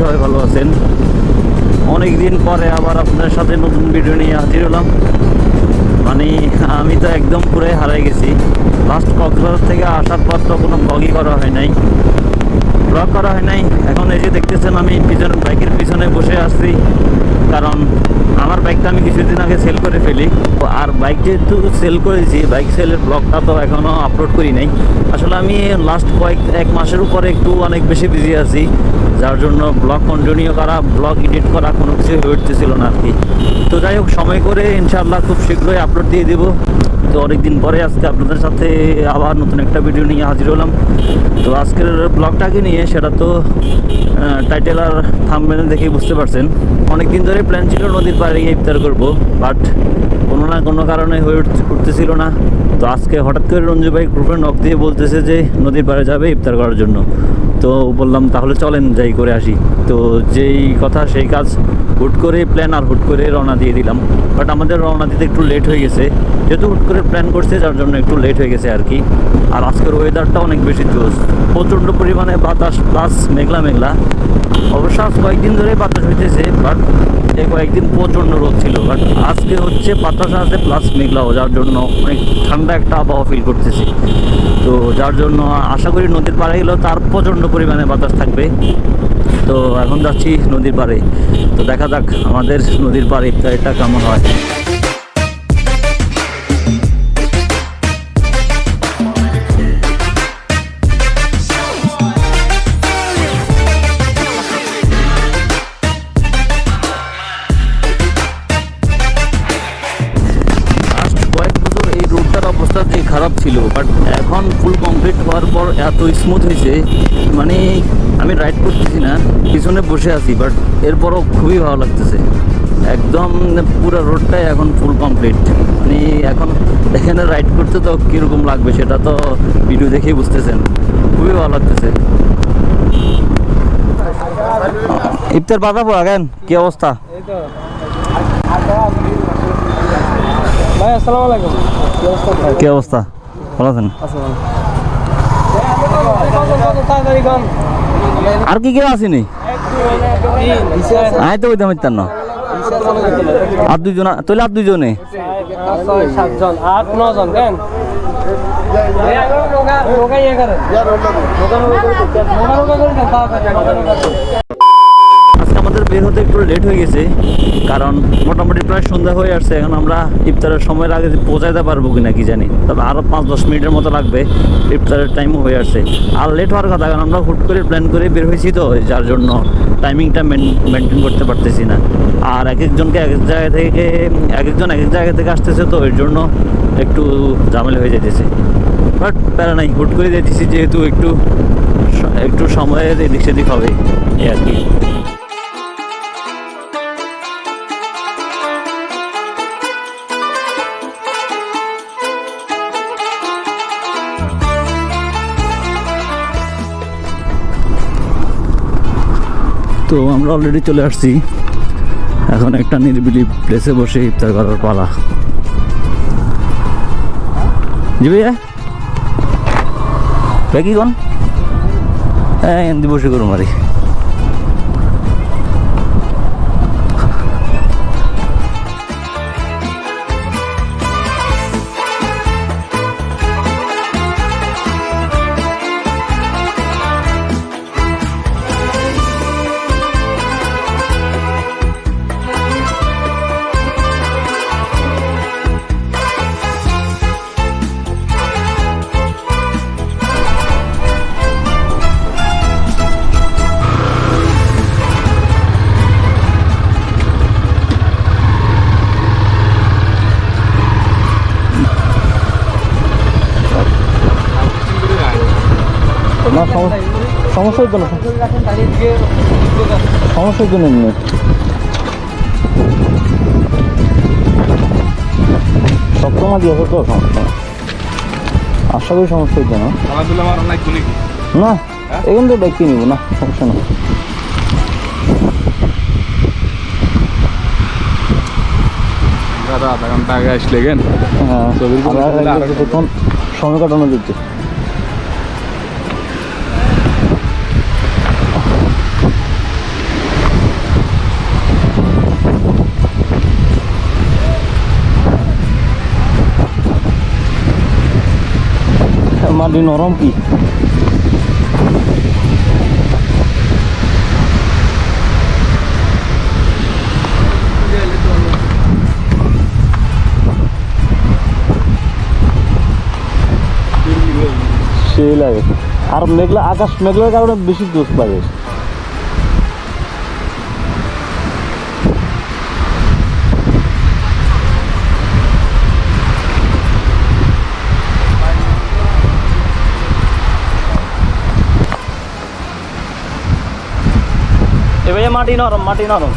সবাই ভালো আছেন। অনেক দিন পরে আবার আপনার সাথে নতুন ভিডিও নিয়ে হাজির হলাম। মানে আমি তো একদম পুরাই হারাই গেছি। লাস্ট কক্সবাজার থেকে আসার পর তো কোনো ব্লগই করা হয় নাই, এখন এই যে দেখতেছেন আমি বাইকের পিছনে বসে আসছি, কারণ আমার বাইকটা আমি কিছুদিন আগে সেল করে ফেলি। আর বাইক যেহেতু সেল করেছি, বাইক সেলের ব্লগটা তো এখনও আপলোড করি নাই। আসলে আমি লাস্ট এক মাসের উপরে একটু অনেক বেশি বিজি আছি, যার জন্য ব্লগ কন্টিনিউ করা, ব্লগ এডিট করা কোনো কিছু হয়ে উঠতেছিল না আর কি। তো যাই হোক, সময় করে ইনশাআল্লাহ খুব শীঘ্রই আপলোড দিয়ে দেবো। তো অনেকদিন পরে আজকে আপনাদের সাথে আবার নতুন একটা ভিডিও নিয়ে হাজির হলাম। তো আজকের ব্লগটাকে নিয়ে, সেটা তো টাইটেল আর থাম্বনেল দেখেই বুঝতে পারছেন। অনেকদিন ধরে প্ল্যান ছিল নদীর পাড়ে গিয়ে ইফতার করবো, বাট কোনো না কোনো কারণে হয়ে উঠতেছিল না। তো আজকে হঠাৎ করে রঞ্জু ভাই গ্রুপে নক দিয়ে বলতেছে যে নদীর পাড়ে যাবে ইফতার করার জন্য। তো বললাম তাহলে চলেন যাই করে আসি। তো যেই কথা সেই কাজ, হুট করে প্ল্যান আর হুট করে রওনা দিয়ে দিলাম। বাট আমাদের রওনা দিতে একটু লেট হয়ে গেছে, যেহেতু হুট করে প্ল্যান করছে, যার জন্য একটু লেট হয়ে গেছে আর কি। আর আজকের ওয়েদারটা অনেক বেশি জোস, প্রচণ্ড পরিমাণে বাতাস প্লাস মেঘলা মেঘলা। অবশ্য আজ কয়েকদিন ধরে বাতাস হইতেছে, বাট এই কয়েকদিন প্রচণ্ড রোদ ছিল। বাট আজকে হচ্ছে বাতাস আছে প্লাস মেঘলাও, যার জন্য অনেক ঠান্ডা একটা আবহাওয়া ফিল করতেছি। তো যার জন্য আশা করি নদীর পাড়ে গেলেও তার প্রচণ্ড পরিমাণে বাতাস থাকবে। তো এখন যাচ্ছি নদীর পাড়ে। তো দেখা যাক আমাদের নদীর পাড়ে ইফতারিটা কেমন হয়। অবস্থা যে খারাপ ছিল, বাট এখন ফুল কমপ্লিট হওয়ার পর এত স্মুথ হয়েছে, মানে আমি রাইড করতেছি না, পিছনে বসে আছি, বাট এরপরও খুবই ভালো লাগতেছে। একদম পুরো রোডটাই এখন ফুল কমপ্লিট। মানে এখন এখানে রাইড করতে তো কীরকম লাগবে সেটা তো ভিডিও দেখেই বুঝতেছেন, খুবই ভালো লাগতেছে। ইফতার বাধা পড়া কেন, কি অবস্থা? আসসালামু আলাইকুম। কি অবস্থা, ভালো আছেন? আর কি কেউ আসেনি? আয় তো ওইটা মিত্তার না, আর দুইজন, তাহলে আর দুইজনে 7জন 8-9 জন। আজকে আমাদের বের হতে একটু লেট হয়ে গেছে, কারণ মোটামুটি প্রায় সন্ধ্যা হয়ে আসছে। এখন আমরা ইফতারের সময়ের আগে পৌঁছাইতে পারবো কিনা কি জানি, তবে আরও 5-10 মিনিটের মতো লাগবে। ইফতারের টাইমও হয়ে আসছে, আর লেট হওয়ার কথা, কারণ আমরা হুট করে প্ল্যান করে বের হয়েছি, তো যার জন্য টাইমিংটা মেনটেন করতে পারতেছি না। আর এক একজন এক এক জায়গা থেকে আসতেছে, তো এর জন্য একটু ঝামেলা হয়ে যেতেছে। বাট প্যারা নাই, হুট করে যেতেছি যেহেতু একটু সময়ের এদিক সেদিক হবে এই আর কি। তো আমরা অলরেডি চলে আসছি, এখন একটা নিরিবিলি প্লেসে বসে ইফতার করার পালা। জি ভাইয়া, কি কোন বসে করুন মারি। সমস্যার জন্য এমনি সপ্তমা দিয়েছে তো সমস্যা, আশা করি সমস্যার জন্য না। এখান থেকে ব্যক্তি নিব না, সমস্যা না। আধা ঘন্টা আগে আসলে গেন, হ্যাঁ সময় কাটানো যেত। মাটি নরম কি সেই লাগে আর মেঘলা আকাশ মেঘলার কারণে বেশি দোষ লাগে এবারে মাটি নরম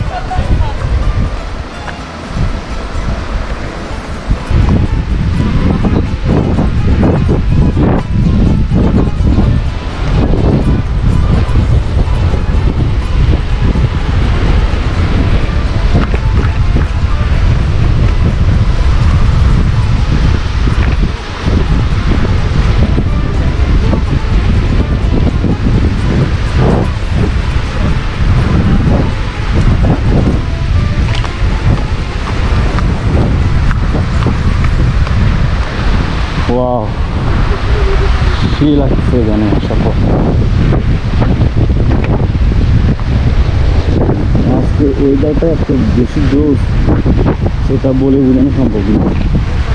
ওয়াও সেই লাগছে এখানে আসার পর আজকে ওয়েদারটা এত বেশি জোস সেটা বলে বোঝানো সম্ভব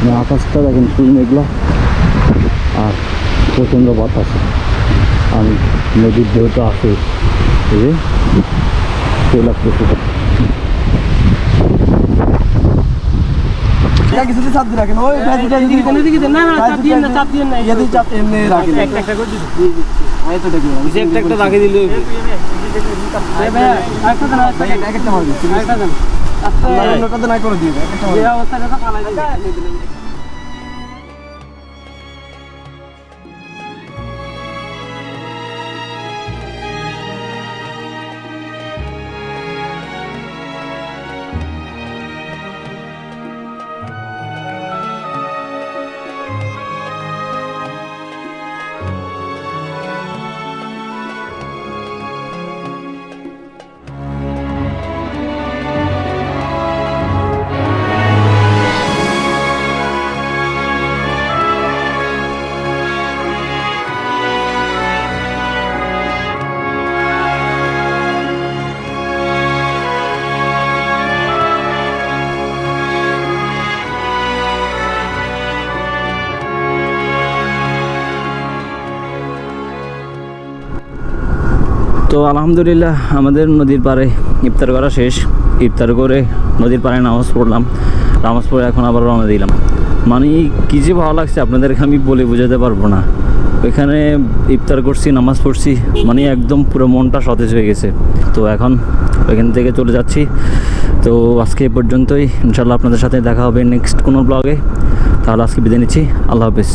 না আকাশটা দেখেন ফুল মেঘলা আর প্রচণ্ড বাতাস আর নদীর ঢেউটা আসে সেই লাগছে সেটা কিছুতে চাপ দিয়ে রাখেন ওই চাপ দিয়ে না এদের চাপ এমনি রাখেন একটা করে দিন আয় তো দেখি একটা রাখে দিল ভাই একটা না একটা হবে একটা দেন আচ্ছা অন্যটা না করে দিও একটা হবে এই অবস্থাটা তো ফালাই দিই তো আলহামদুলিল্লাহ আমাদের নদীর পাড়ে ইফতার করা শেষ ইফতার করে নদীর পাড়ে নামাজ পড়লাম নামাজ পড়ে এখন আবার রওনা দিলাম মানে কী যে ভালো লাগছে আপনাদেরকে আমি বলে বোঝাতে পারবো না ওইখানে ইফতার করছি নামাজ পড়ছি মানে একদম পুরো মনটা সতেজ হয়ে গেছে তো এখন ওইখান থেকে চলে যাচ্ছি তো আজকে এ পর্যন্তই ইনশাল্লাহ আপনাদের সাথে দেখা হবে নেক্সট কোনো ব্লগে তাহলে আজকে বিদায় নিচ্ছি আল্লাহ হাফেজ